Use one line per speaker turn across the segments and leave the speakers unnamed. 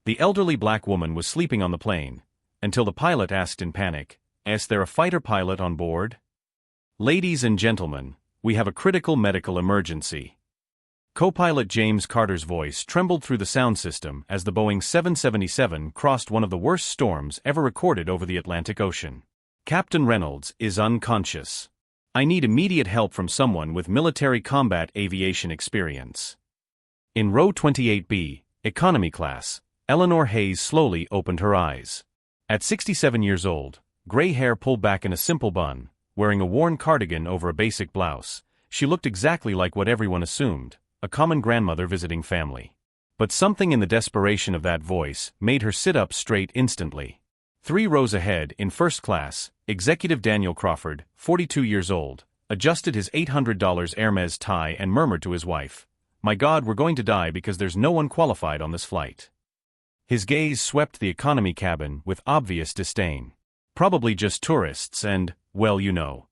The elderly black woman was sleeping on the plane, until the pilot asked in panic, "Is there a fighter pilot on board?" "Ladies and gentlemen, we have a critical medical emergency." Co-pilot James Carter's voice trembled through the sound system as the Boeing 777 crossed one of the worst storms ever recorded over the Atlantic Ocean. "Captain Reynolds is unconscious. I need immediate help from someone with military combat aviation experience." In row 28B, economy class, Eleanor Hayes slowly opened her eyes. At 67 years old, gray hair pulled back in a simple bun, wearing a worn cardigan over a basic blouse, she looked exactly like what everyone assumed, a common grandmother visiting family. But something in the desperation of that voice made her sit up straight instantly. 3 rows ahead, in first class, Executive Daniel Crawford, 42 years old, adjusted his $800 Hermes tie and murmured to his wife, "My God, we're going to die because there's no one qualified on this flight." His gaze swept the economy cabin with obvious disdain. "Probably just tourists and, well, you know."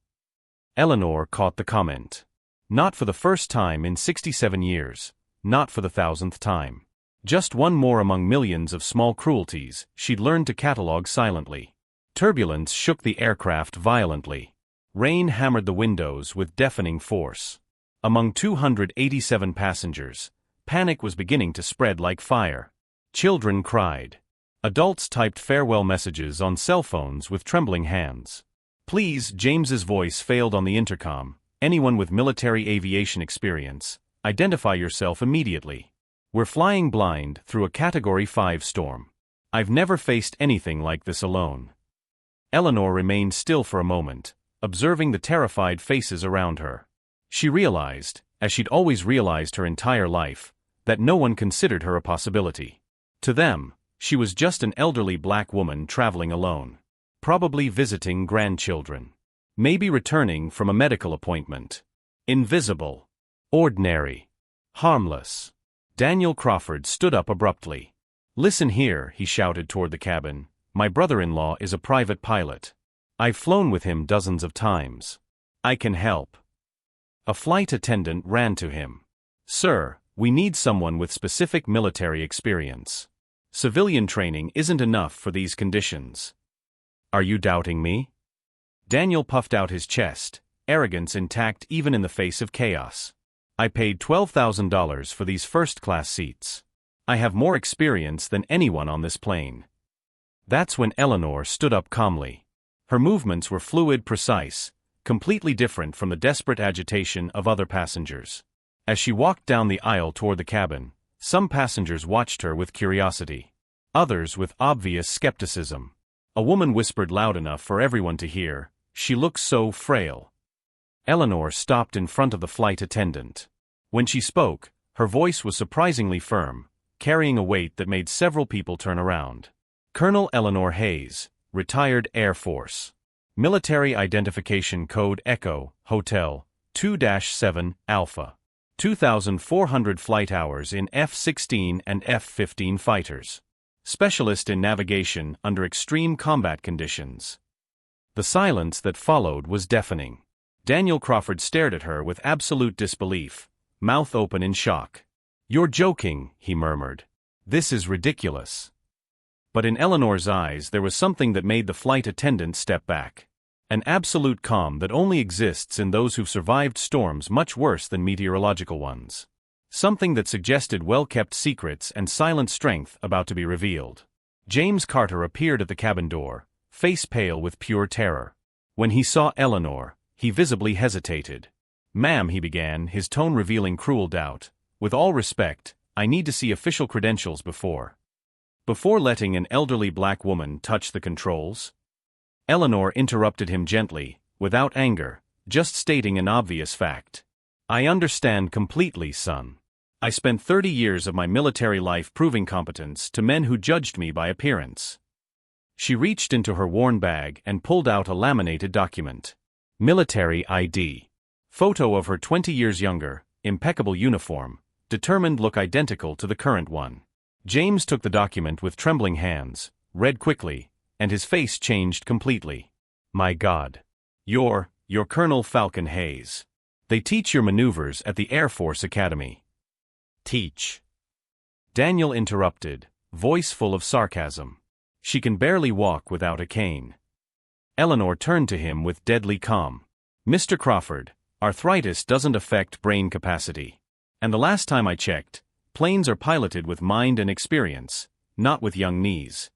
Eleanor caught the comment. Not for the first time in 67 years, not for the 1,000th time. Just one more among millions of small cruelties she'd learned to catalog silently. Turbulence shook the aircraft violently. Rain hammered the windows with deafening force. Among 287 passengers, panic was beginning to spread like fire. Children cried. Adults typed farewell messages on cell phones with trembling hands. "Please," James's voice failed on the intercom, "anyone with military aviation experience, identify yourself immediately. We're flying blind through a Category 5 storm. I've never faced anything like this alone." Eleanor remained still for a moment, observing the terrified faces around her. She realized, as she'd always realized her entire life, that no one considered her a possibility. To them, she was just an elderly black woman traveling alone. Probably visiting grandchildren. Maybe returning from a medical appointment. Invisible. Ordinary. Harmless. Daniel Crawford stood up abruptly. "Listen here," he shouted toward the cabin. "My brother-in-law is a private pilot. I've flown with him dozens of times. I can help." A flight attendant ran to him. "Sir, we need someone with specific military experience. Civilian training isn't enough for these conditions." "Are you doubting me?" Daniel puffed out his chest, arrogance intact even in the face of chaos. "I paid $12,000 for these first-class seats. I have more experience than anyone on this plane." That's when Eleanor stood up calmly. Her movements were fluid, precise, completely different from the desperate agitation of other passengers. As she walked down the aisle toward the cabin, some passengers watched her with curiosity. Others with obvious skepticism. A woman whispered loud enough for everyone to hear, "She looks so frail." Eleanor stopped in front of the flight attendant. When she spoke, her voice was surprisingly firm, carrying a weight that made several people turn around. "Colonel Eleanor Hayes, retired Air Force. Military Identification Code Echo, Hotel, 2-7, Alpha. 2,400 flight hours in F-16 and F-15 fighters. Specialist in navigation under extreme combat conditions." The silence that followed was deafening. Daniel Crawford stared at her with absolute disbelief, mouth open in shock. "You're joking," he murmured. "This is ridiculous." But in Eleanor's eyes there was something that made the flight attendant step back. An absolute calm that only exists in those who've survived storms much worse than meteorological ones. Something that suggested well-kept secrets and silent strength about to be revealed. James Carter appeared at the cabin door, face pale with pure terror. When he saw Eleanor, he visibly hesitated. "Ma'am," he began, his tone revealing cruel doubt, "with all respect, I need to see official credentials before letting an elderly black woman touch the controls." Eleanor interrupted him gently, without anger, just stating an obvious fact. "I understand completely, son. I spent 30 years of my military life proving competence to men who judged me by appearance." She reached into her worn bag and pulled out a laminated document. Military ID. Photo of her 20 years younger, impeccable uniform, determined look identical to the current one. James took the document with trembling hands, read quickly, and his face changed completely. "My God. You're Colonel Falcon Hayes. They teach your maneuvers at the Air Force Academy." "Teach?" Daniel interrupted, voice full of sarcasm. She can barely walk without a cane. Eleanor turned to him with deadly calm. Mr. Crawford, arthritis doesn't affect brain capacity. And the last time I checked, planes are piloted with mind and experience, not with young knees.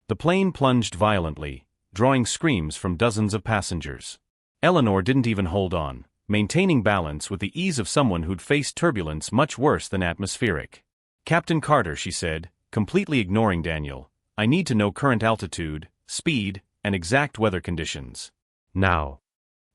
The plane plunged violently, drawing screams from dozens of passengers. Eleanor didn't even hold on, maintaining balance with the ease of someone who'd faced turbulence much worse than atmospheric. Captain Carter, she said, completely ignoring Daniel, I need to know current altitude, speed, and exact weather conditions. Now.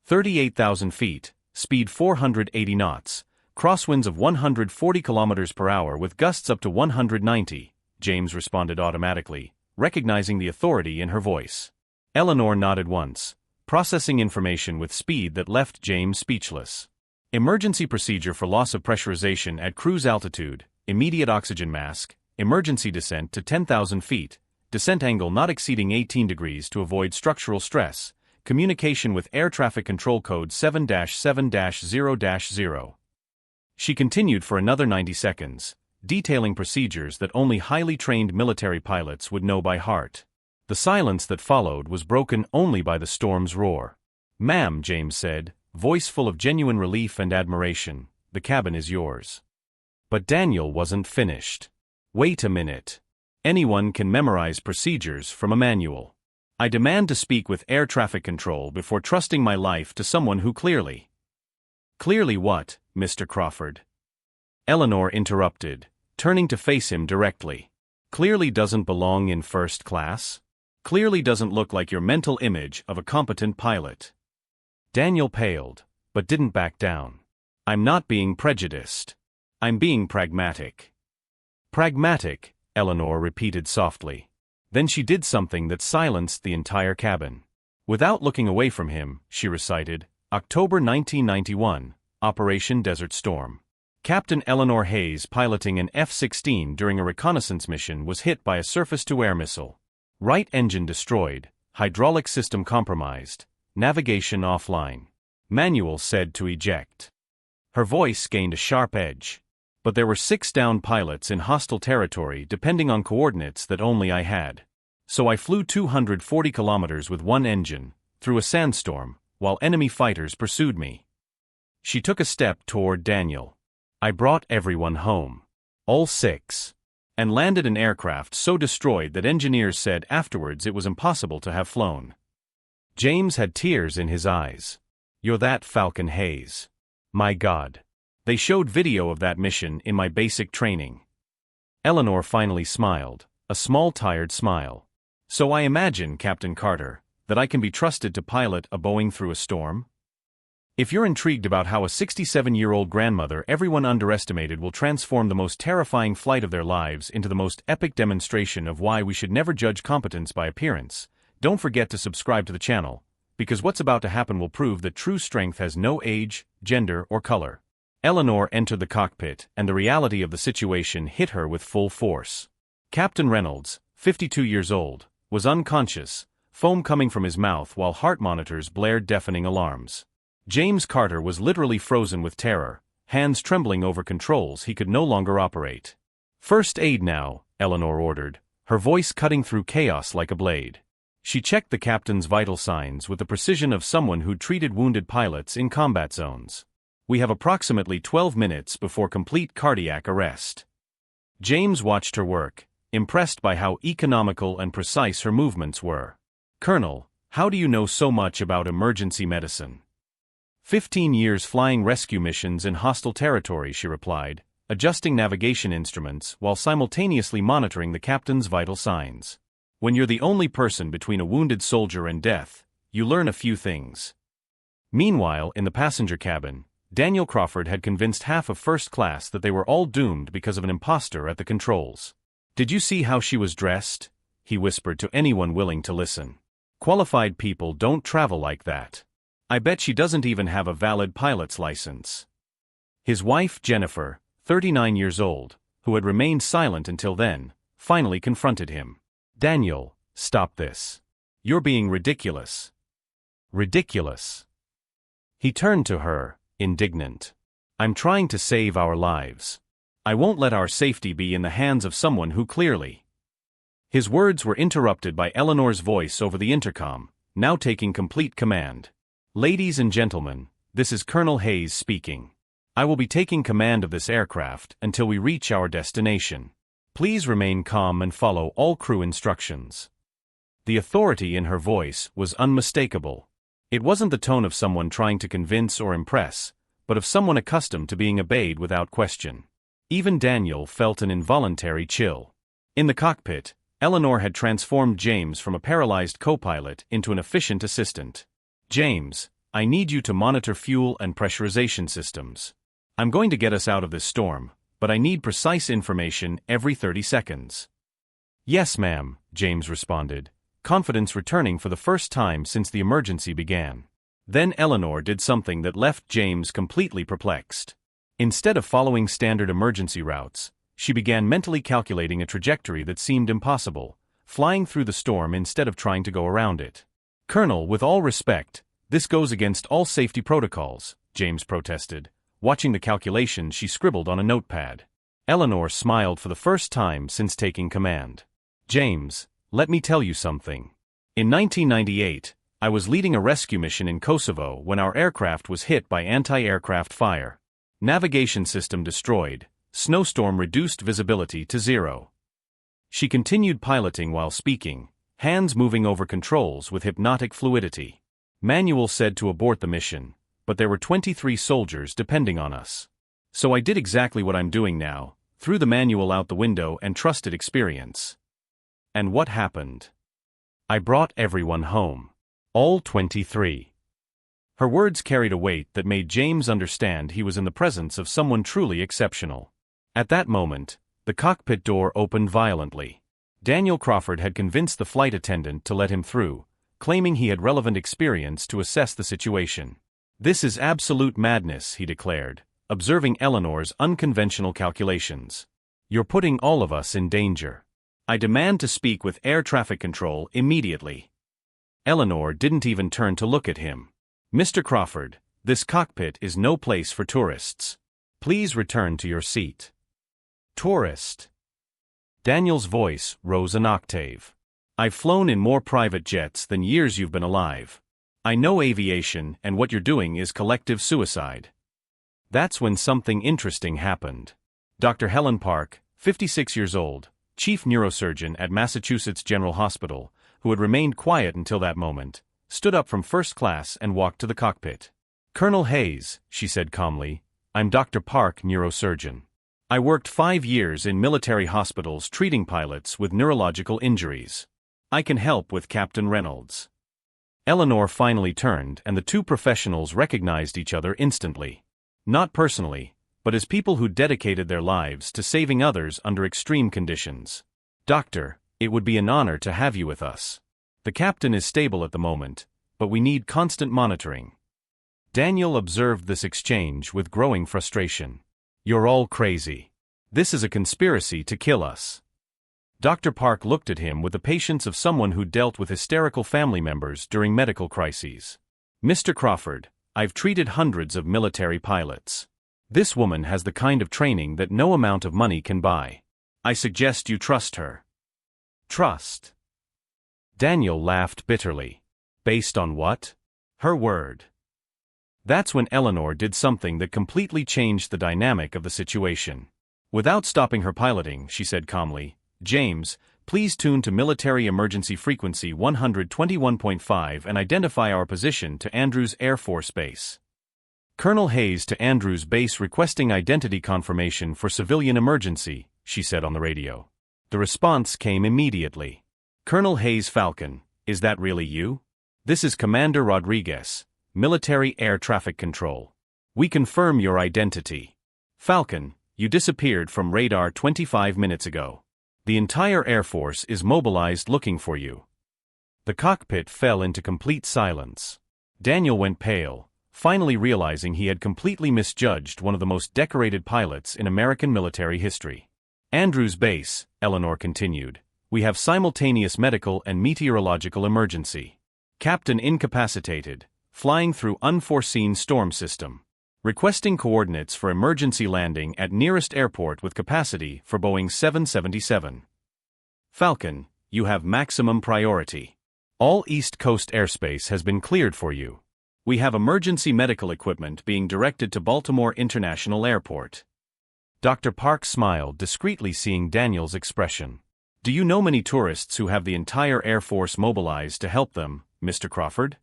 38,000 feet, speed 480 knots, crosswinds of 140 kilometers per hour with gusts up to 190, James responded automatically, recognizing the authority in her voice. Eleanor nodded once, processing information with speed that left James speechless. Emergency procedure for loss of pressurization at cruise altitude, immediate oxygen mask, emergency descent to 10,000 feet, descent angle not exceeding 18 degrees to avoid structural stress, communication with air traffic control code 7-7-0-0. She continued for another 90 seconds, detailing procedures that only highly trained military pilots would know by heart. The silence that followed was broken only by the storm's roar. Ma'am, James said, voice full of genuine relief and admiration, the cabin is yours. But Daniel wasn't finished. Wait a minute. Anyone can memorize procedures from a manual. I demand to speak with air traffic control before trusting my life to someone who clearly. Clearly what, Mr. Crawford? Eleanor interrupted, turning to face him directly. Clearly doesn't belong in first class? Clearly doesn't look like your mental image of a competent pilot. Daniel paled, but didn't back down. I'm not being prejudiced. I'm being pragmatic. Pragmatic, Eleanor repeated softly. Then she did something that silenced the entire cabin. Without looking away from him, she recited, October 1991, Operation Desert Storm. Captain Eleanor Hayes piloting an F-16 during a reconnaissance mission was hit by a surface-to-air missile. Right engine destroyed, hydraulic system compromised, navigation offline. Manual said to eject. Her voice gained a sharp edge. But there were 6 downed pilots in hostile territory depending on coordinates that only I had. So I flew 240 kilometers with one engine, through a sandstorm, while enemy fighters pursued me. She took a step toward Daniel. I brought everyone home. All 6. And landed an aircraft so destroyed that engineers said afterwards it was impossible to have flown. James had tears in his eyes. You're that Falcon Hayes. My God. They showed video of that mission in my basic training. Eleanor finally smiled, a small tired smile. So I imagine, Captain Carter, that I can be trusted to pilot a Boeing through a storm? If you're intrigued about how a 67-year-old grandmother everyone underestimated will transform the most terrifying flight of their lives into the most epic demonstration of why we should never judge competence by appearance, don't forget to subscribe to the channel, because what's about to happen will prove that true strength has no age, gender, or color. Eleanor entered the cockpit, and the reality of the situation hit her with full force. Captain Reynolds, 52 years old, was unconscious, foam coming from his mouth while heart monitors blared deafening alarms. James Carter was literally frozen with terror, hands trembling over controls he could no longer operate. First aid now, Eleanor ordered, her voice cutting through chaos like a blade. She checked the captain's vital signs with the precision of someone who'd treated wounded pilots in combat zones. We have approximately 12 minutes before complete cardiac arrest. James watched her work, impressed by how economical and precise her movements were. Colonel, how do you know so much about emergency medicine? 15 years flying rescue missions in hostile territory, she replied, adjusting navigation instruments while simultaneously monitoring the captain's vital signs. When you're the only person between a wounded soldier and death, you learn a few things. Meanwhile, in the passenger cabin, Daniel Crawford had convinced half of first class that they were all doomed because of an imposter at the controls. Did you see how she was dressed? He whispered to anyone willing to listen. Qualified people don't travel like that. I bet she doesn't even have a valid pilot's license. His wife, Jennifer, 39 years old, who had remained silent until then, finally confronted him. Daniel, stop this. You're being ridiculous. Ridiculous. He turned to her, indignant. I'm trying to save our lives. I won't let our safety be in the hands of someone who clearly His words were interrupted by Eleanor's voice over the intercom, now taking complete command. "Ladies and gentlemen, this is Colonel Hayes speaking. I will be taking command of this aircraft until we reach our destination. Please remain calm and follow all crew instructions." The authority in her voice was unmistakable. It wasn't the tone of someone trying to convince or impress, but of someone accustomed to being obeyed without question. Even Daniel felt an involuntary chill. In the cockpit, Eleanor had transformed James from a paralyzed co-pilot into an efficient assistant. "James, I need you to monitor fuel and pressurization systems. I'm going to get us out of this storm, but I need precise information every 30 seconds. "Yes, ma'am," James responded, confidence returning for the first time since the emergency began. Then Eleanor did something that left James completely perplexed. Instead of following standard emergency routes, she began mentally calculating a trajectory that seemed impossible, flying through the storm instead of trying to go around it. "Colonel, with all respect, this goes against all safety protocols," James protested, watching the calculations she scribbled on a notepad. Eleanor smiled for the first time since taking command. "James, let me tell you something. In 1998, I was leading a rescue mission in Kosovo when our aircraft was hit by anti-aircraft fire. Navigation system destroyed, snowstorm reduced visibility to 0. She continued piloting while speaking, hands moving over controls with hypnotic fluidity. Manual said to abort the mission, but there were 23 soldiers depending on us. So I did exactly what I'm doing now, threw the manual out the window and trusted experience. And what happened? I brought everyone home. All 23. Her words carried a weight that made James understand he was in the presence of someone truly exceptional. At that moment, the cockpit door opened violently. Daniel Crawford had convinced the flight attendant to let him through, claiming he had relevant experience to assess the situation. "This is absolute madness," he declared, observing Eleanor's unconventional calculations. "You're putting all of us in danger. I demand to speak with air traffic control immediately." Eleanor didn't even turn to look at him. "Mr. Crawford, this cockpit is no place for tourists. Please return to your seat." "Tourist?" Daniel's voice rose an octave. "I've flown in more private jets than years you've been alive. I know aviation, and what you're doing is collective suicide." That's when something interesting happened. Dr. Helen Park, 56 years old, chief neurosurgeon at Massachusetts General Hospital, who had remained quiet until that moment, stood up from first class and walked to the cockpit. "Colonel Hayes," she said calmly, "I'm Dr. Park, neurosurgeon. I worked 5 years in military hospitals treating pilots with neurological injuries. I can help with Captain Reynolds." Eleanor finally turned, and the two professionals recognized each other instantly. Not personally, but as people who dedicated their lives to saving others under extreme conditions. "Doctor, it would be an honor to have you with us. The captain is stable at the moment, but we need constant monitoring." Daniel observed this exchange with growing frustration. "You're all crazy. This is a conspiracy to kill us." Dr. Park looked at him with the patience of someone who dealt with hysterical family members during medical crises. "Mr. Crawford, I've treated hundreds of military pilots. This woman has the kind of training that no amount of money can buy. I suggest you trust her." "Trust?" Daniel laughed bitterly. "Based on what?" "Her word." That's when Eleanor did something that completely changed the dynamic of the situation. Without stopping her piloting, she said calmly, "James, please tune to military emergency frequency 121.5 and identify our position to Andrews Air Force Base." "Colonel Hayes to Andrews Base requesting identity confirmation for civilian emergency," she said on the radio. The response came immediately. "Colonel Hayes Falcon, is that really you? This is Commander Rodriguez, Military Air Traffic Control. We confirm your identity. Falcon, you disappeared from radar 25 minutes ago. The entire Air Force is mobilized looking for you." The cockpit fell into complete silence. Daniel went pale, finally realizing he had completely misjudged one of the most decorated pilots in American military history. "Andrews Base," Eleanor continued, "we have simultaneous medical and meteorological emergency. Captain incapacitated, flying through unforeseen storm system. Requesting coordinates for emergency landing at nearest airport with capacity for Boeing 777. Falcon, you have maximum priority. All East Coast airspace has been cleared for you. We have emergency medical equipment being directed to Baltimore International Airport. Dr. Park smiled discreetly, seeing Daniel's expression. Do you know many tourists who have the entire Air Force mobilized to help them, Mr. Crawford?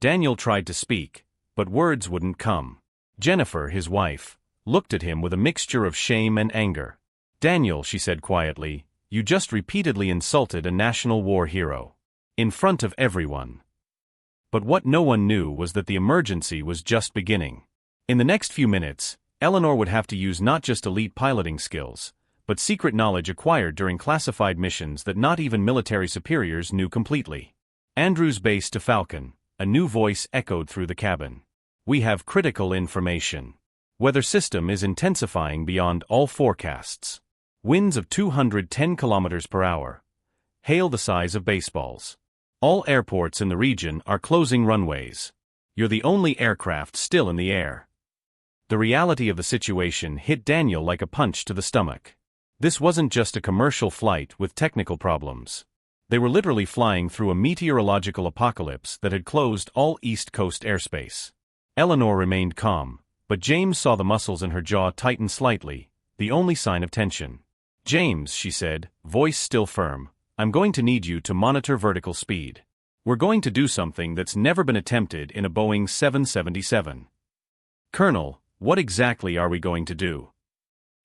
Daniel tried to speak, but words wouldn't come. Jennifer, his wife, looked at him with a mixture of shame and anger. Daniel, she said quietly, you just repeatedly insulted a national war hero. In front of everyone. But what no one knew was that the emergency was just beginning. In the next few minutes, Eleanor would have to use not just elite piloting skills, but secret knowledge acquired during classified missions that not even military superiors knew completely. Andrews Base to Falcon, a new voice echoed through the cabin. We have critical information. Weather system is intensifying beyond all forecasts. Winds of 210 kilometers per hour. Hail the size of baseballs. All airports in the region are closing runways. You're the only aircraft still in the air. The reality of the situation hit Daniel like a punch to the stomach. This wasn't just a commercial flight with technical problems. They were literally flying through a meteorological apocalypse that had closed all East Coast airspace. Eleanor remained calm, but James saw the muscles in her jaw tighten slightly, the only sign of tension. James, she said, voice still firm, I'm going to need you to monitor vertical speed. We're going to do something that's never been attempted in a Boeing 777. Colonel, what exactly are we going to do?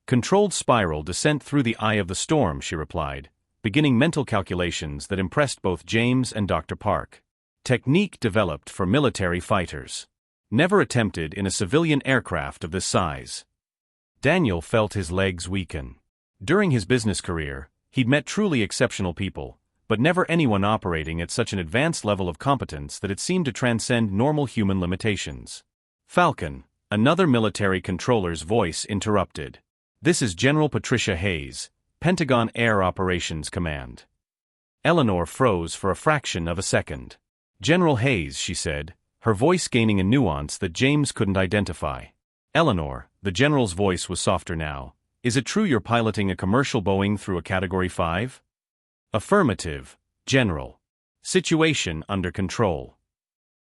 Controlled spiral descent through the eye of the storm, she replied, beginning mental calculations that impressed both James and Dr. Park. Technique developed for military fighters. Never attempted in a civilian aircraft of this size. Daniel felt his legs weaken. During his business career, he'd met truly exceptional people, but never anyone operating at such an advanced level of competence that it seemed to transcend normal human limitations. Falcon, another military controller's voice interrupted. This is General Patricia Hayes, Pentagon Air Operations Command. Eleanor froze for a fraction of a second. General Hayes, she said, her voice gaining a nuance that James couldn't identify. Eleanor, the general's voice was softer now. Is it true you're piloting a commercial Boeing through a Category 5? Affirmative, General. Situation under control.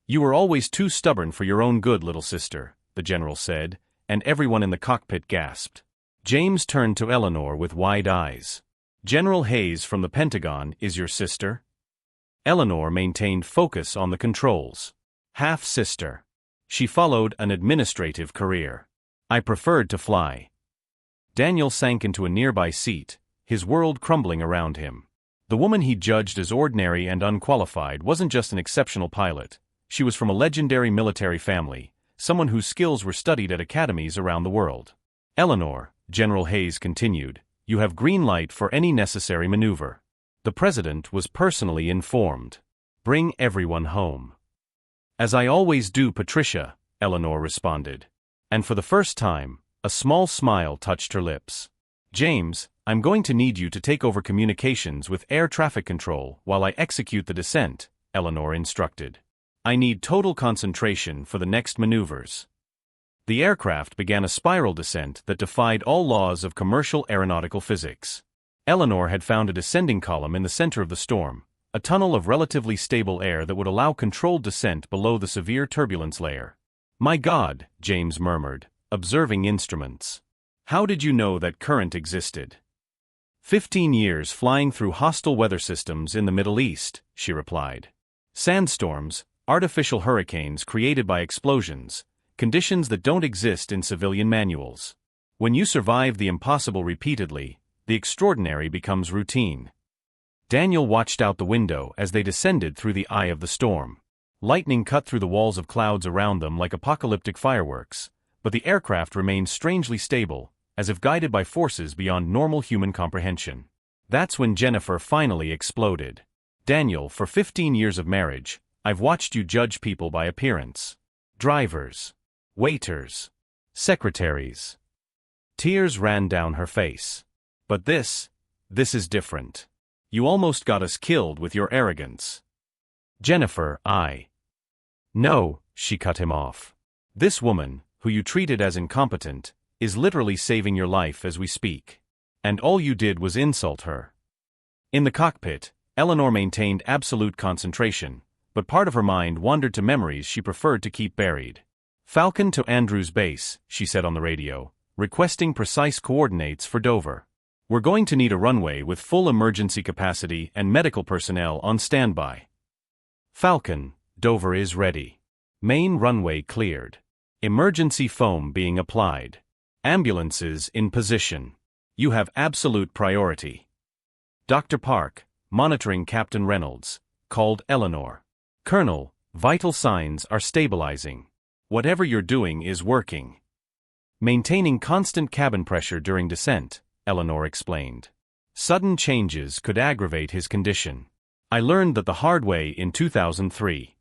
You were always too stubborn for your own good, little sister, the general said, and everyone in the cockpit gasped. James turned to Eleanor with wide eyes. General Hayes from the Pentagon is your sister? Eleanor maintained focus on the controls. Half-sister. She followed an administrative career. I preferred to fly. Daniel sank into a nearby seat, his world crumbling around him. The woman he judged as ordinary and unqualified wasn't just an exceptional pilot. She was from a legendary military family, someone whose skills were studied at academies around the world. Eleanor, General Hayes continued, you have green light for any necessary maneuver. The president was personally informed. Bring everyone home. As I always do, Patricia, Eleanor responded. And for the first time, a small smile touched her lips. James, I'm going to need you to take over communications with air traffic control while I execute the descent, Eleanor instructed. I need total concentration for the next maneuvers. The aircraft began a spiral descent that defied all laws of commercial aeronautical physics. Eleanor had found a descending column in the center of the storm, a tunnel of relatively stable air that would allow controlled descent below the severe turbulence layer. My God, James murmured, observing instruments. How did you know that current existed? 15 years flying through hostile weather systems in the Middle East, she replied. Sandstorms, artificial hurricanes created by explosions, conditions that don't exist in civilian manuals. When you survive the impossible repeatedly, the extraordinary becomes routine. Daniel watched out the window as they descended through the eye of the storm. Lightning cut through the walls of clouds around them like apocalyptic fireworks, but the aircraft remained strangely stable, as if guided by forces beyond normal human comprehension. That's when Jennifer finally exploded. Daniel, for 15 years of marriage, I've watched you judge people by appearance. Drivers. Waiters. Secretaries. Tears ran down her face. But this is different. You almost got us killed with your arrogance. Jennifer, No, she cut him off. This woman, who you treated as incompetent, is literally saving your life as we speak. And all you did was insult her. In the cockpit, Eleanor maintained absolute concentration, but part of her mind wandered to memories she preferred to keep buried. "Falcon to Andrews Base," she said on the radio, requesting precise coordinates for Dover. "We're going to need a runway with full emergency capacity and medical personnel on standby." "Falcon, Dover is ready. Main runway cleared. Emergency foam being applied. Ambulances in position. You have absolute priority." Dr. Park, monitoring Captain Reynolds, called Eleanor. "Colonel, vital signs are stabilizing. Whatever you're doing is working." "Maintaining constant cabin pressure during descent," Eleanor explained. "Sudden changes could aggravate his condition. I learned that the hard way in 2003.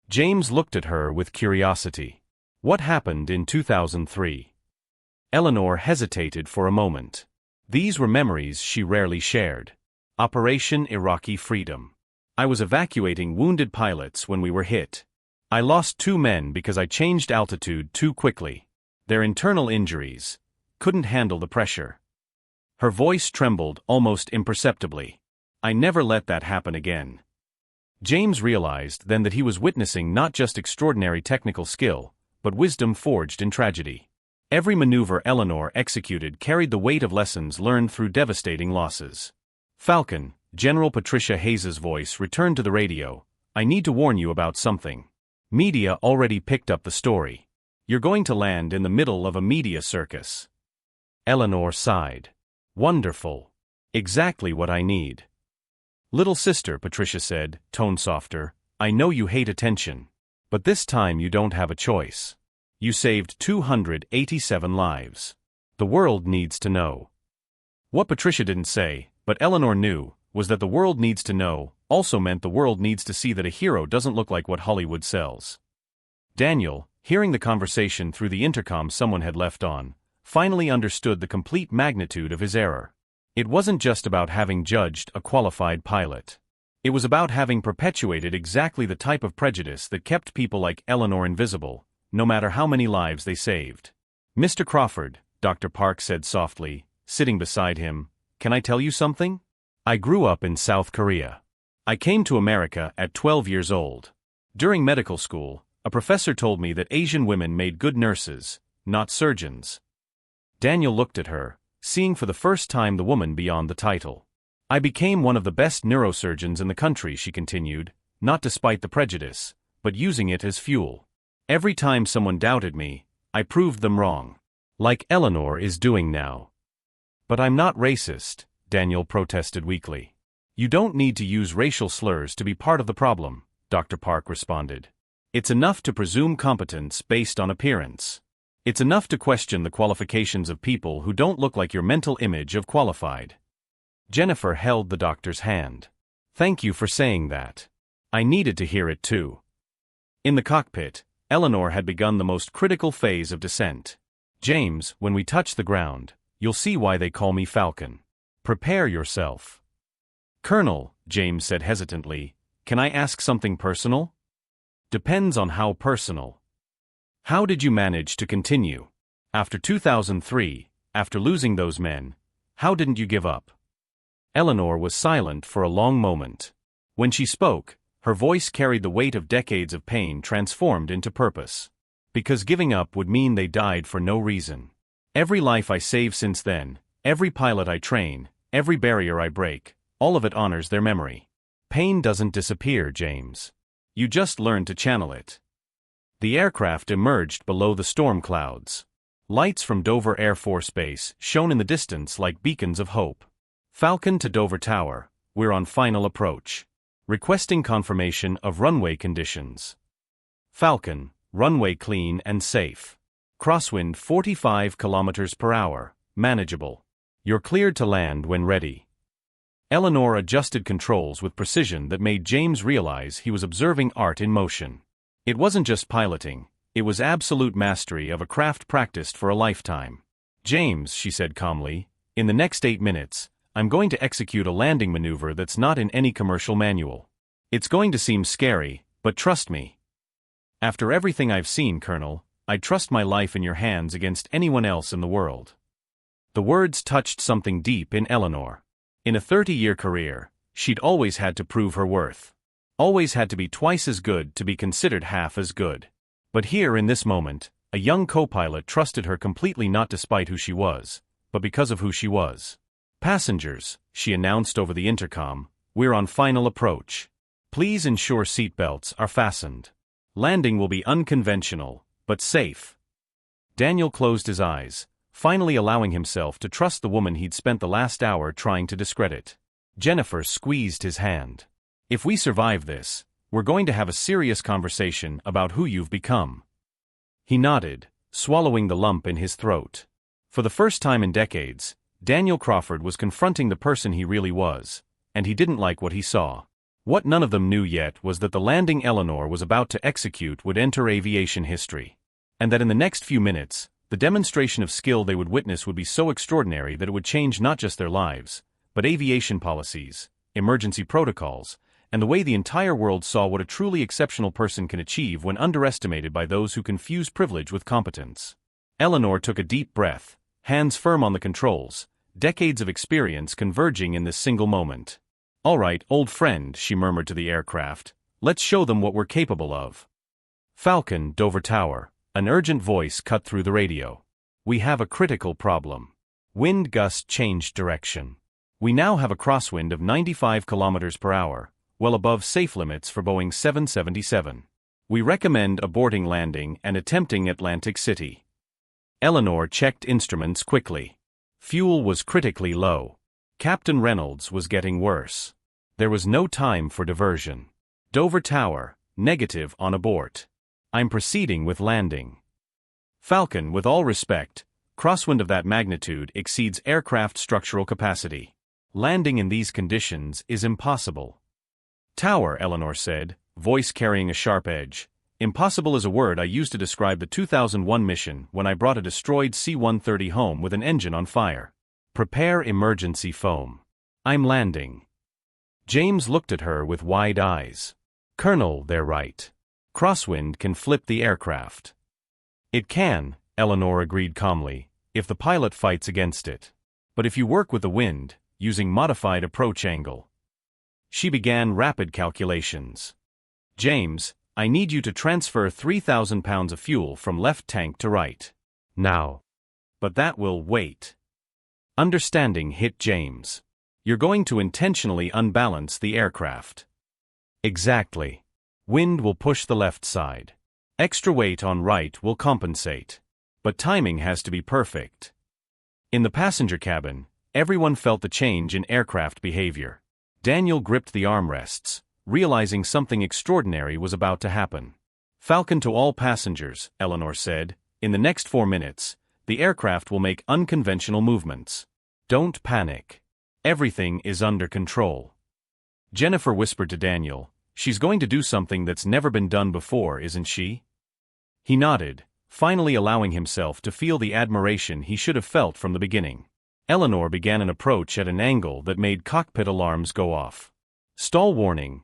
James looked at her with curiosity. "What happened in 2003? Eleanor hesitated for a moment. These were memories she rarely shared. Operation Iraqi Freedom. "I was evacuating wounded pilots when we were hit. I lost 2 men because I changed altitude too quickly. Their internal injuries. Couldn't handle the pressure." Her voice trembled almost imperceptibly. "I never let that happen again." James realized then that he was witnessing not just extraordinary technical skill, but wisdom forged in tragedy. Every maneuver Eleanor executed carried the weight of lessons learned through devastating losses. "Falcon," General Patricia Hayes's voice returned to the radio, "I need to warn you about something. Media already picked up the story. You're going to land in the middle of a media circus." Eleanor sighed. "Wonderful. Exactly what I need." "Little sister," Patricia said, tone softer, "I know you hate attention. But this time you don't have a choice. You saved 287 lives. The world needs to know." What Patricia didn't say, but Eleanor knew, was that the world needs to know also meant the world needs to see that a hero doesn't look like what Hollywood sells. Daniel, hearing the conversation through the intercom someone had left on, finally understood the complete magnitude of his error. It wasn't just about having judged a qualified pilot. It was about having perpetuated exactly the type of prejudice that kept people like Eleanor invisible, no matter how many lives they saved. "Mr. Crawford," Dr. Park said softly, sitting beside him, "can I tell you something? I grew up in South Korea. I came to America at 12 years old. During medical school, a professor told me that Asian women made good nurses, not surgeons." Daniel looked at her, seeing for the first time the woman beyond the title. "I became one of the best neurosurgeons in the country," she continued, "not despite the prejudice, but using it as fuel. Every time someone doubted me, I proved them wrong. Like Eleanor is doing now." "But I'm not racist," Daniel protested weakly. "You don't need to use racial slurs to be part of the problem," Dr. Park responded. "It's enough to presume competence based on appearance. It's enough to question the qualifications of people who don't look like your mental image of qualified." Jennifer held the doctor's hand. "Thank you for saying that. I needed to hear it too." In the cockpit, Eleanor had begun the most critical phase of descent. "James, when we touch the ground, you'll see why they call me Falcon. Prepare yourself." "Colonel," James said hesitantly, "can I ask something personal?" "Depends on how personal. How did you manage to continue? After 2003, after losing those men, how didn't you give up?" Eleanor was silent for a long moment. When she spoke, her voice carried the weight of decades of pain transformed into purpose. "Because giving up would mean they died for no reason. Every life I save since then, every pilot I train, every barrier I break, all of it honors their memory. Pain doesn't disappear, James. You just learn to channel it." The aircraft emerged below the storm clouds. Lights from Dover Air Force Base shone in the distance like beacons of hope. "Falcon to Dover Tower, we're on final approach. Requesting confirmation of runway conditions." "Falcon, runway clean and safe. Crosswind 45 kilometers per hour, manageable. You're cleared to land when ready." Eleanor adjusted controls with precision that made James realize he was observing art in motion. It wasn't just piloting, it was absolute mastery of a craft practiced for a lifetime. "James," she said calmly, "in the next 8 minutes, I'm going to execute a landing maneuver that's not in any commercial manual. It's going to seem scary, but trust me. After everything I've seen, Colonel, I'd trust my life in your hands against anyone else in the world." The words touched something deep in Eleanor. In a 30-year career, she'd always had to prove her worth. Always had to be twice as good to be considered half as good. But here in this moment, a young co-pilot trusted her completely, not despite who she was, but because of who she was. "Passengers," she announced over the intercom, "we're on final approach. Please ensure seatbelts are fastened. Landing will be unconventional, but safe." Daniel closed his eyes, finally allowing himself to trust the woman he'd spent the last hour trying to discredit. Jennifer squeezed his hand. "If we survive this, we're going to have a serious conversation about who you've become." He nodded, swallowing the lump in his throat. For the first time in decades, Daniel Crawford was confronting the person he really was, and he didn't like what he saw. What none of them knew yet was that the landing Eleanor was about to execute would enter aviation history. And that in the next few minutes, the demonstration of skill they would witness would be so extraordinary that it would change not just their lives, but aviation policies, emergency protocols, and the way the entire world saw what a truly exceptional person can achieve when underestimated by those who confuse privilege with competence. Eleanor took a deep breath, hands firm on the controls, decades of experience converging in this single moment. "All right, old friend," she murmured to the aircraft, "let's show them what we're capable of." "Falcon, Dover Tower," an urgent voice cut through the radio. "We have a critical problem. Wind gust changed direction. We now have a crosswind of 95 kilometers per hour, well above safe limits for Boeing 777. We recommend aborting landing and attempting Atlantic City." Eleanor checked instruments quickly. Fuel was critically low. Captain Reynolds was getting worse. There was no time for diversion. "Dover Tower, negative on abort. I'm proceeding with landing." "Falcon, with all respect, crosswind of that magnitude exceeds aircraft structural capacity. Landing in these conditions is impossible." "Tower," Eleanor said, voice carrying a sharp edge. "Impossible is a word I used to describe the 2001 mission when I brought a destroyed C-130 home with an engine on fire. Prepare emergency foam. I'm landing." James looked at her with wide eyes. "Colonel, they're right. Crosswind can flip the aircraft." "It can," Eleanor agreed calmly, "if the pilot fights against it. But if you work with the wind, using modified approach angle." She began rapid calculations. "James, I need you to transfer 3,000 pounds of fuel from left tank to right. Now." "But that will wait." Understanding hit James. "You're going to intentionally unbalance the aircraft." "Exactly. Wind will push the left side. Extra weight on right will compensate. But timing has to be perfect." In the passenger cabin, everyone felt the change in aircraft behavior. Daniel gripped the armrests, realizing something extraordinary was about to happen. "Falcon to all passengers," Eleanor said, "in the next 4 minutes, the aircraft will make unconventional movements. Don't panic. Everything is under control." Jennifer whispered to Daniel, "She's going to do something that's never been done before, isn't she?" He nodded, finally allowing himself to feel the admiration he should have felt from the beginning. Eleanor began an approach at an angle that made cockpit alarms go off. Stall warning,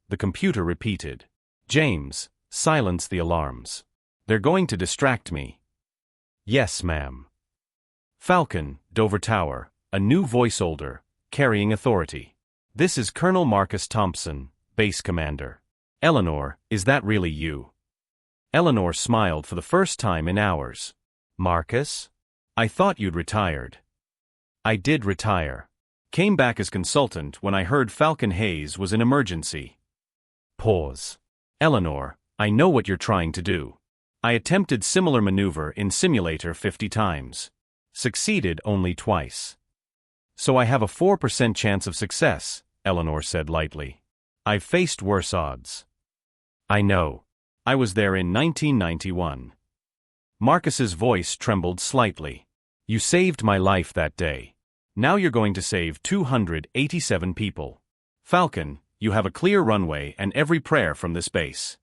the computer repeated. "James, silence the alarms. They're going to distract me." "Yes, ma'am." "Falcon, Dover Tower," a new voice older, carrying authority. "This is Colonel Marcus Thompson, base commander." "Eleanor, is that really you?" Eleanor smiled for the first time in hours. "Marcus? I thought you'd retired." "I did retire. Came back as consultant when I heard Falcon Hayes was in emergency." Pause. "Eleanor, I know what you're trying to do. I attempted similar maneuver in simulator 50 times. Succeeded only twice. So I have a 4% chance of success," Eleanor said lightly. "I've faced worse odds." "I know. I was there in 1991. Marcus's voice trembled slightly. "You saved my life that day. Now you're going to save 287 people. Falcon, you have a clear runway and every prayer from this base."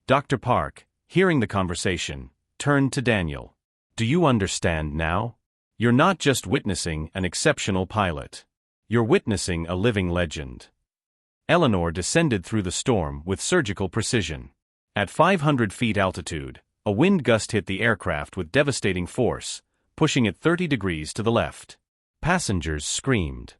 Dr. Park, hearing the conversation, turned to Daniel. "Do you understand now? You're not just witnessing an exceptional pilot. You're witnessing a living legend." Eleanor descended through the storm with surgical precision. At 500 feet altitude, a wind gust hit the aircraft with devastating force, pushing it 30 degrees to the left. Passengers screamed.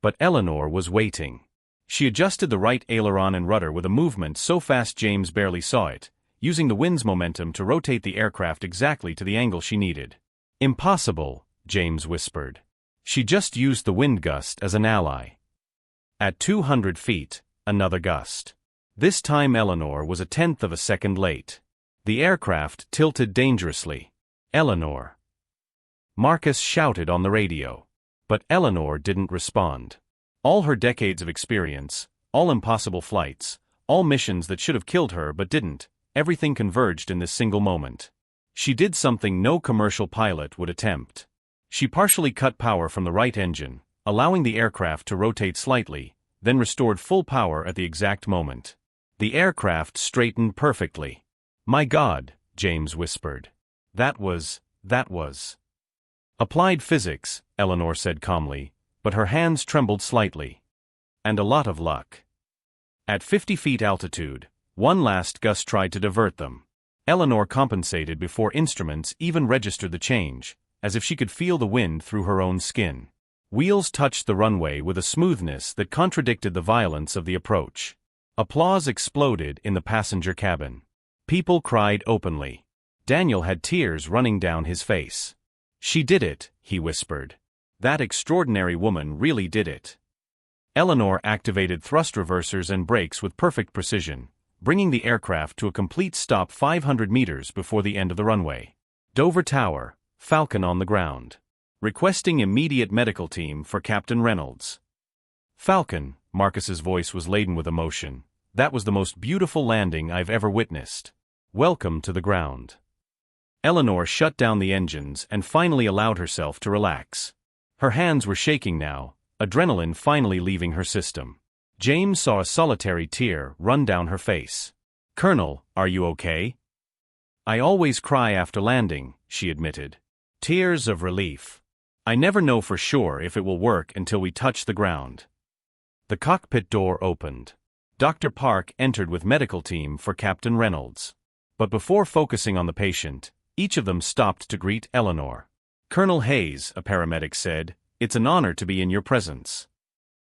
But Eleanor was waiting. She adjusted the right aileron and rudder with a movement so fast James barely saw it, using the wind's momentum to rotate the aircraft exactly to the angle she needed. Impossible, James whispered. She just used the wind gust as an ally. At 200 feet, another gust. This time Eleanor was a tenth of a second late. The aircraft tilted dangerously. Eleanor. Marcus shouted on the radio. But Eleanor didn't respond. All her decades of experience, all impossible flights, all missions that should have killed her but didn't, everything converged in this single moment. She did something no commercial pilot would attempt. She partially cut power from the right engine, allowing the aircraft to rotate slightly, then restored full power at the exact moment. The aircraft straightened perfectly. "My God," James whispered. That was. Applied physics, Eleanor said calmly, but her hands trembled slightly. And a lot of luck. At 50 feet altitude, one last gust tried to divert them. Eleanor compensated before instruments even registered the change, as if she could feel the wind through her own skin. Wheels touched the runway with a smoothness that contradicted the violence of the approach. Applause exploded in the passenger cabin. People cried openly. Daniel had tears running down his face. "She did it," he whispered. "That extraordinary woman really did it." Eleanor activated thrust reversers and brakes with perfect precision, bringing the aircraft to a complete stop 500 meters before the end of the runway. Dover Tower, Falcon on the ground. Requesting immediate medical team for Captain Reynolds. "Falcon," Marcus's voice was laden with emotion, "that was the most beautiful landing I've ever witnessed. Welcome to the ground." Eleanor shut down the engines and finally allowed herself to relax. Her hands were shaking now, adrenaline finally leaving her system. James saw a solitary tear run down her face. "Colonel, are you okay?" "I always cry after landing," she admitted. "Tears of relief. I never know for sure if it will work until we touch the ground." The cockpit door opened. Dr. Park entered with medical team for Captain Reynolds. But before focusing on the patient, each of them stopped to greet Eleanor. "Colonel Hayes," a paramedic said, "it's an honor to be in your presence."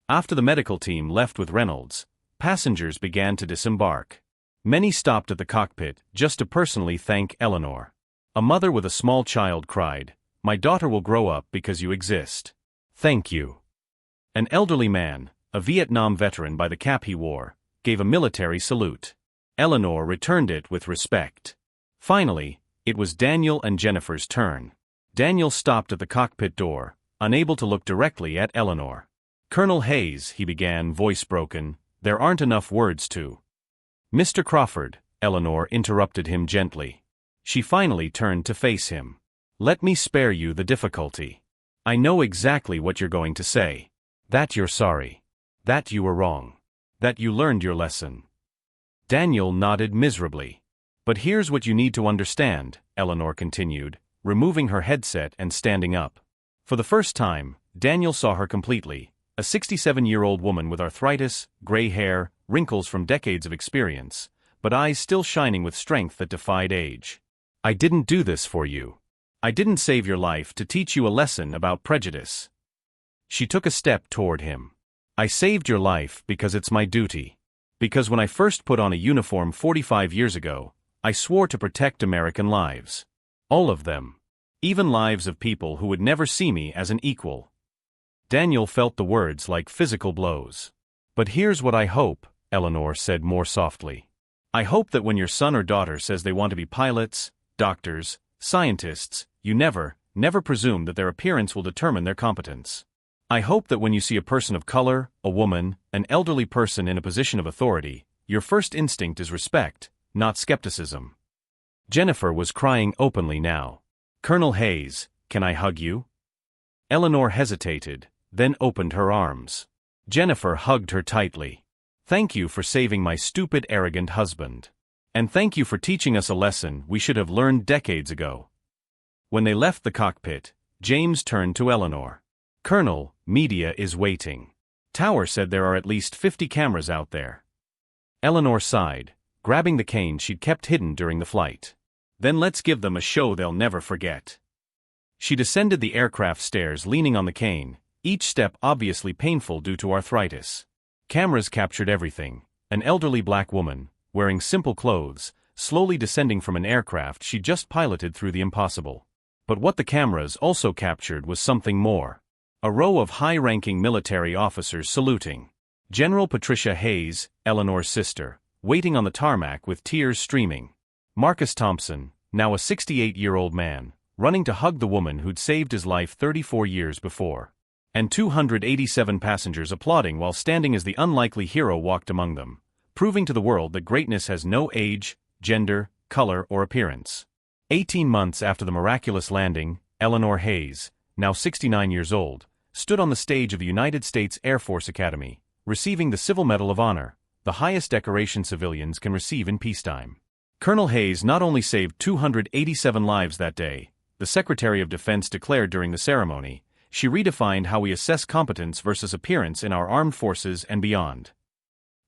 After the medical team left with Reynolds, passengers began to disembark. Many stopped at the cockpit just to personally thank Eleanor. A mother with a small child cried, "My daughter will grow up because you exist. Thank you." An elderly man, a Vietnam veteran by the cap he wore, gave a military salute. Eleanor returned it with respect. Finally, it was Daniel and Jennifer's turn. Daniel stopped at the cockpit door, unable to look directly at Eleanor. "Colonel Hayes," he began, voice broken, "there aren't enough words to—" "Mr. Crawford," Eleanor interrupted him gently. She finally turned to face him. "Let me spare you the difficulty. I know exactly what you're going to say. That you're sorry. That you were wrong. That you learned your lesson." Daniel nodded miserably. "But here's what you need to understand," Eleanor continued, removing her headset and standing up. For the first time, Daniel saw her completely, a 67-year-old woman with arthritis, gray hair, wrinkles from decades of experience, but eyes still shining with strength that defied age. "I didn't do this for you. I didn't save your life to teach you a lesson about prejudice." She took a step toward him. "I saved your life because it's my duty. Because when I first put on a uniform 45 years ago, I swore to protect American lives. All of them. Even lives of people who would never see me as an equal." Daniel felt the words like physical blows. "But here's what I hope," Eleanor said more softly. "I hope that when your son or daughter says they want to be pilots, doctors, scientists, you never presume that their appearance will determine their competence. I hope that when you see a person of color, a woman, an elderly person in a position of authority, your first instinct is respect, not skepticism." Jennifer was crying openly now. "Colonel Hayes, can I hug you?" Eleanor hesitated, then opened her arms. Jennifer hugged her tightly. "Thank you for saving my stupid, arrogant husband. And thank you for teaching us a lesson we should have learned decades ago." When they left the cockpit, James turned to Eleanor. "Colonel, media is waiting. Tower said there are at least 50 cameras out there." Eleanor sighed, grabbing the cane she'd kept hidden during the flight. "Then let's give them a show they'll never forget." She descended the aircraft stairs leaning on the cane, each step obviously painful due to arthritis. Cameras captured everything. An elderly black woman, wearing simple clothes, slowly descending from an aircraft she just piloted through the impossible. But what the cameras also captured was something more. A row of high-ranking military officers saluting. General Patricia Hayes, Eleanor's sister, waiting on the tarmac with tears streaming. Marcus Thompson, now a 68-year-old man, running to hug the woman who'd saved his life 34 years before. And 287 passengers applauding while standing as the unlikely hero walked among them, proving to the world that greatness has no age, gender, color, or appearance. 18 months after the miraculous landing, Eleanor Hayes, now 69 years old, stood on the stage of the United States Air Force Academy, receiving the Civil Medal of Honor, the highest decoration civilians can receive in peacetime. Colonel Hayes not only saved 287 lives that day, the Secretary of Defense declared during the ceremony, she redefined how we assess competence versus appearance in our armed forces and beyond.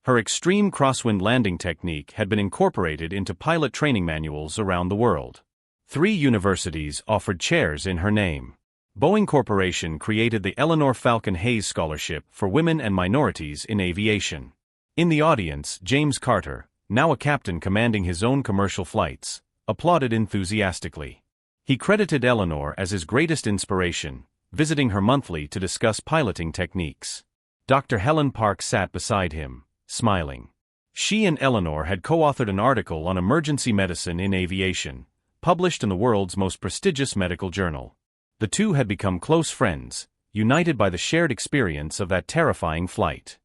Her extreme crosswind landing technique had been incorporated into pilot training manuals around the world. 3 universities offered chairs in her name. Boeing Corporation created the Eleanor Falcon Hayes Scholarship for Women and Minorities in Aviation. In the audience, James Carter, now a captain commanding his own commercial flights, applauded enthusiastically. He credited Eleanor as his greatest inspiration, visiting her monthly to discuss piloting techniques. Dr. Helen Park sat beside him, smiling. She and Eleanor had co-authored an article on emergency medicine in aviation, published in the world's most prestigious medical journal. The two had become close friends, united by the shared experience of that terrifying flight.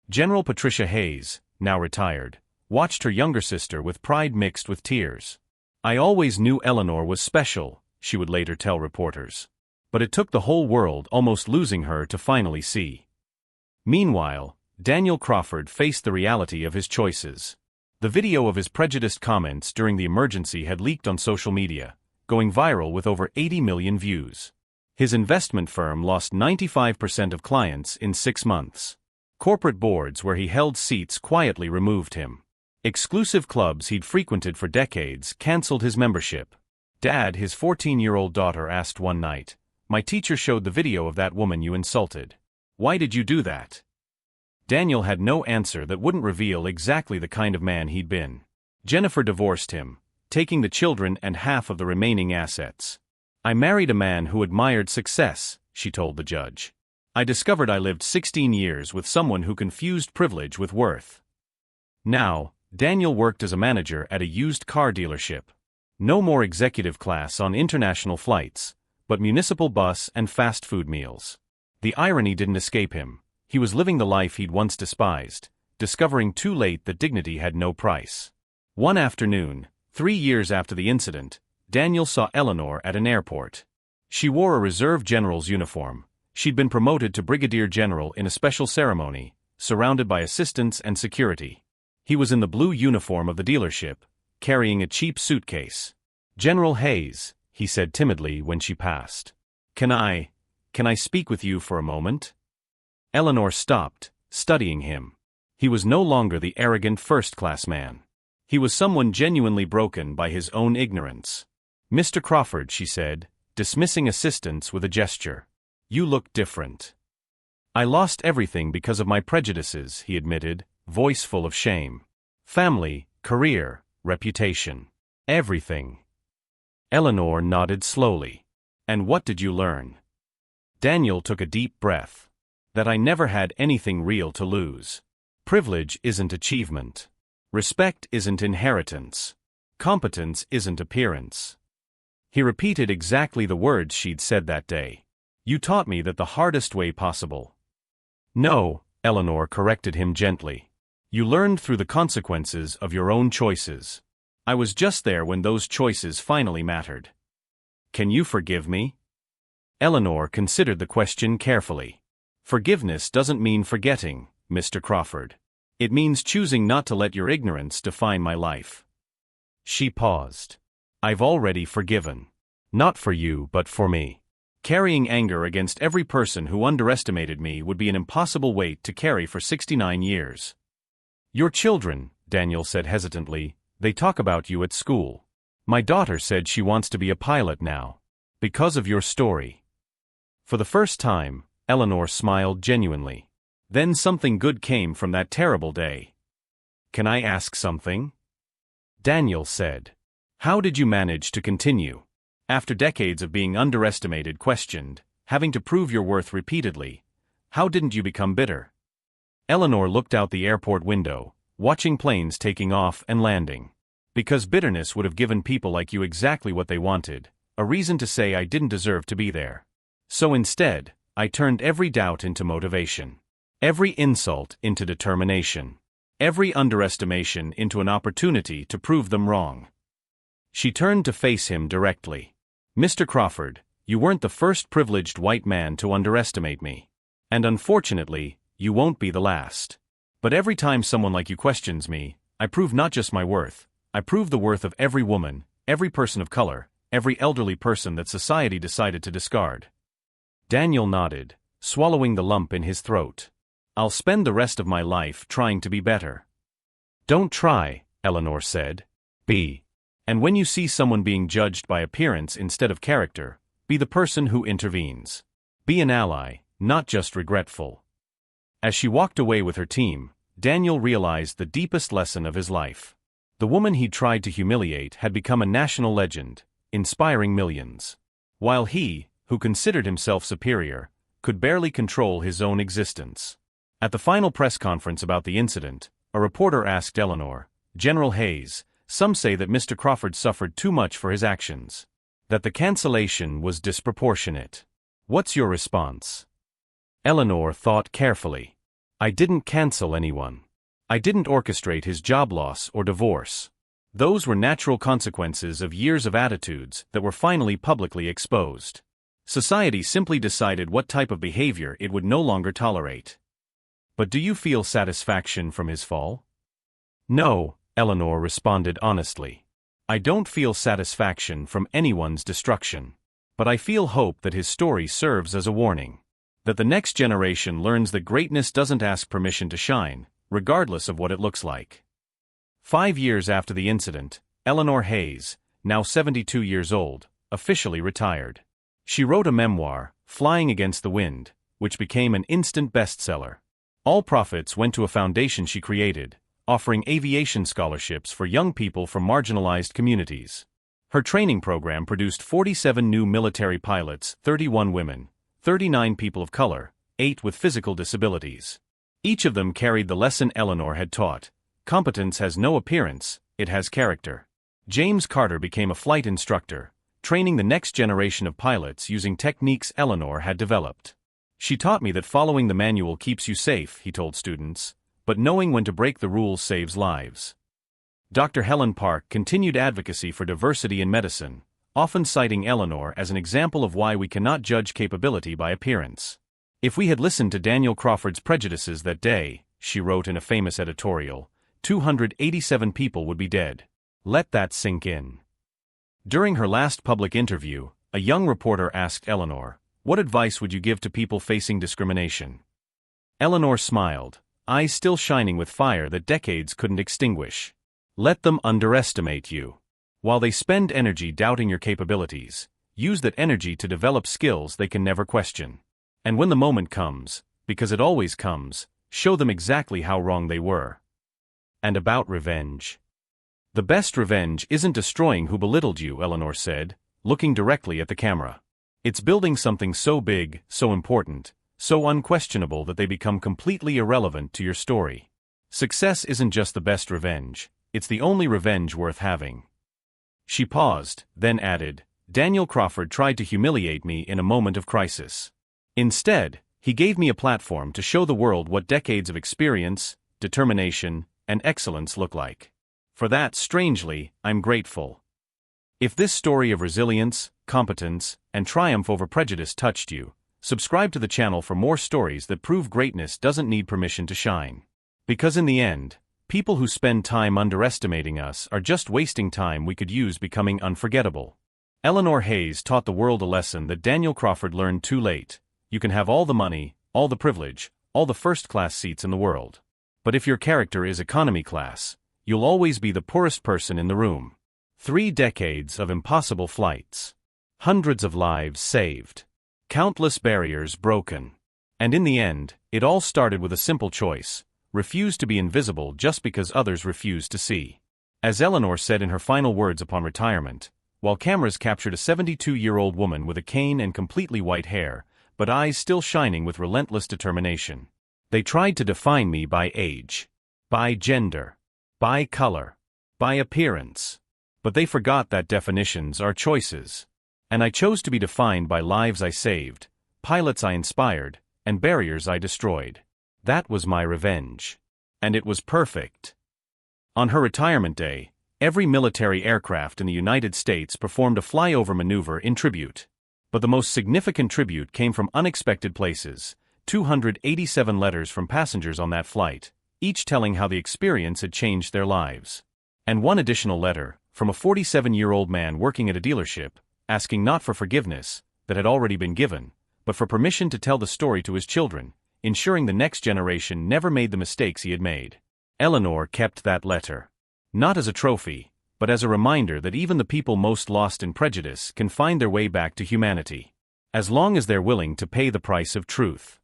General Patricia Hayes, now retired, watched her younger sister with pride mixed with tears. "I always knew Eleanor was special," she would later tell reporters. "But it took the whole world almost losing her to finally see." Meanwhile, Daniel Crawford faced the reality of his choices. The video of his prejudiced comments during the emergency had leaked on social media, going viral with over 80 million views. His investment firm lost 95% of clients in 6 months. Corporate boards where he held seats quietly removed him. Exclusive clubs he'd frequented for decades canceled his membership. "Dad," his 14-year-old daughter asked one night, "my teacher showed the video of that woman you insulted. Why did you do that?" Daniel had no answer that wouldn't reveal exactly the kind of man he'd been. Jennifer divorced him, taking the children and half of the remaining assets. "I married a man who admired success," she told the judge. "I discovered I lived 16 years with someone who confused privilege with worth." Now, Daniel worked as a manager at a used car dealership. No more executive class on international flights, but municipal bus and fast food meals. The irony didn't escape him. He was living the life he'd once despised, discovering too late that dignity had no price. One afternoon, 3 years after the incident, Daniel saw Eleanor at an airport. She wore a reserve general's uniform. She'd been promoted to brigadier general in a special ceremony, surrounded by assistants and security. He was in the blue uniform of the dealership, carrying a cheap suitcase. "General Hayes," he said timidly when she passed. Can I speak with you for a moment?" Eleanor stopped, studying him. He was no longer the arrogant first-class man. He was someone genuinely broken by his own ignorance. "Mr. Crawford," she said, dismissing assistants with a gesture. "You look different." "I lost everything because of my prejudices," he admitted, voice full of shame. "Family, career, reputation. Everything." Eleanor nodded slowly. "And what did you learn?" Daniel took a deep breath. "That I never had anything real to lose. Privilege isn't achievement. Respect isn't inheritance. Competence isn't appearance." He repeated exactly the words she'd said that day. "You taught me that the hardest way possible." "No," Eleanor corrected him gently. "You learned through the consequences of your own choices. I was just there when those choices finally mattered. Can you forgive me?" Eleanor considered the question carefully. "Forgiveness doesn't mean forgetting, Mr. Crawford. It means choosing not to let your ignorance define my life." She paused. "I've already forgiven. Not for you but for me. Carrying anger against every person who underestimated me would be an impossible weight to carry for 69 years. "Your children," Daniel said hesitantly, "they talk about you at school. My daughter said she wants to be a pilot now." Because of your story. For the first time, Eleanor smiled genuinely. Then something good came from that terrible day. Can I ask something? Daniel said. How did you manage to continue? After decades of being underestimated, questioned, having to prove your worth repeatedly, how didn't you become bitter? Eleanor looked out the airport window, watching planes taking off and landing. Because bitterness would have given people like you exactly what they wanted, a reason to say I didn't deserve to be there. So instead, I turned every doubt into motivation. Every insult into determination. Every underestimation into an opportunity to prove them wrong. She turned to face him directly. Mr. Crawford, you weren't the first privileged white man to underestimate me. And unfortunately, you won't be the last. But every time someone like you questions me, I prove not just my worth, I prove the worth of every woman, every person of color, every elderly person that society decided to discard. Daniel nodded, swallowing the lump in his throat. I'll spend the rest of my life trying to be better. Don't try, Eleanor said. Be. And when you see someone being judged by appearance instead of character, be the person who intervenes. Be an ally, not just regretful. As she walked away with her team, Daniel realized the deepest lesson of his life. The woman he'd tried to humiliate had become a national legend, inspiring millions. While he, who considered himself superior, could barely control his own existence. At the final press conference about the incident, a reporter asked Eleanor, General Hayes, some say that Mr. Crawford suffered too much for his actions. That the cancellation was disproportionate. What's your response? Eleanor thought carefully. I didn't cancel anyone. I didn't orchestrate his job loss or divorce. Those were natural consequences of years of attitudes that were finally publicly exposed. Society simply decided what type of behavior it would no longer tolerate. But do you feel satisfaction from his fall? No, Eleanor responded honestly. I don't feel satisfaction from anyone's destruction. But I feel hope that his story serves as a warning. That the next generation learns that greatness doesn't ask permission to shine, regardless of what it looks like. 5 years after the incident, Eleanor Hayes, now 72 years old, officially retired. She wrote a memoir, Flying Against the Wind, which became an instant bestseller. All profits went to a foundation she created, offering aviation scholarships for young people from marginalized communities. Her training program produced 47 new military pilots, 31 women, 39 people of color, 8 with physical disabilities. Each of them carried the lesson Eleanor had taught. Competence has no appearance, it has character. James Carter became a flight instructor, training the next generation of pilots using techniques Eleanor had developed. She taught me that following the manual keeps you safe, he told students, but knowing when to break the rules saves lives. Dr. Helen Park continued advocacy for diversity in medicine, often citing Eleanor as an example of why we cannot judge capability by appearance. If we had listened to Daniel Crawford's prejudices that day, she wrote in a famous editorial, 287 people would be dead. Let that sink in. During her last public interview, a young reporter asked Eleanor, what advice would you give to people facing discrimination? Eleanor smiled, eyes still shining with fire that decades couldn't extinguish. Let them underestimate you. While they spend energy doubting your capabilities, use that energy to develop skills they can never question. And when the moment comes, because it always comes, show them exactly how wrong they were. And about revenge. The best revenge isn't destroying who belittled you, Eleanor said, looking directly at the camera. It's building something so big, so important, so unquestionable that they become completely irrelevant to your story. Success isn't just the best revenge, it's the only revenge worth having. She paused, then added, Daniel Crawford tried to humiliate me in a moment of crisis. Instead, he gave me a platform to show the world what decades of experience, determination, and excellence look like. For that, strangely, I'm grateful. If this story of resilience, competence, and triumph over prejudice touched you, subscribe to the channel for more stories that prove greatness doesn't need permission to shine. Because in the end, people who spend time underestimating us are just wasting time we could use becoming unforgettable. Eleanor Hayes taught the world a lesson that Daniel Crawford learned too late. You can have all the money, all the privilege, all the first-class seats in the world. But if your character is economy class, you'll always be the poorest person in the room. 3 decades of impossible flights. Hundreds of lives saved. Countless barriers broken. And in the end, it all started with a simple choice: refuse to be invisible just because others refused to see. As Eleanor said in her final words upon retirement, while cameras captured a 72-year-old woman with a cane and completely white hair, but eyes still shining with relentless determination. They tried to define me by age, by gender, by color, by appearance. But they forgot that definitions are choices. And I chose to be defined by lives I saved, pilots I inspired, and barriers I destroyed. That was my revenge. And it was perfect. On her retirement day, every military aircraft in the United States performed a flyover maneuver in tribute. But the most significant tribute came from unexpected places: 287 letters from passengers on that flight, each telling how the experience had changed their lives. And one additional letter, from a 47-year-old man working at a dealership, asking not for forgiveness, that had already been given, but for permission to tell the story to his children, ensuring the next generation never made the mistakes he had made. Eleanor kept that letter. Not as a trophy, but as a reminder that even the people most lost in prejudice can find their way back to humanity. As long as they're willing to pay the price of truth.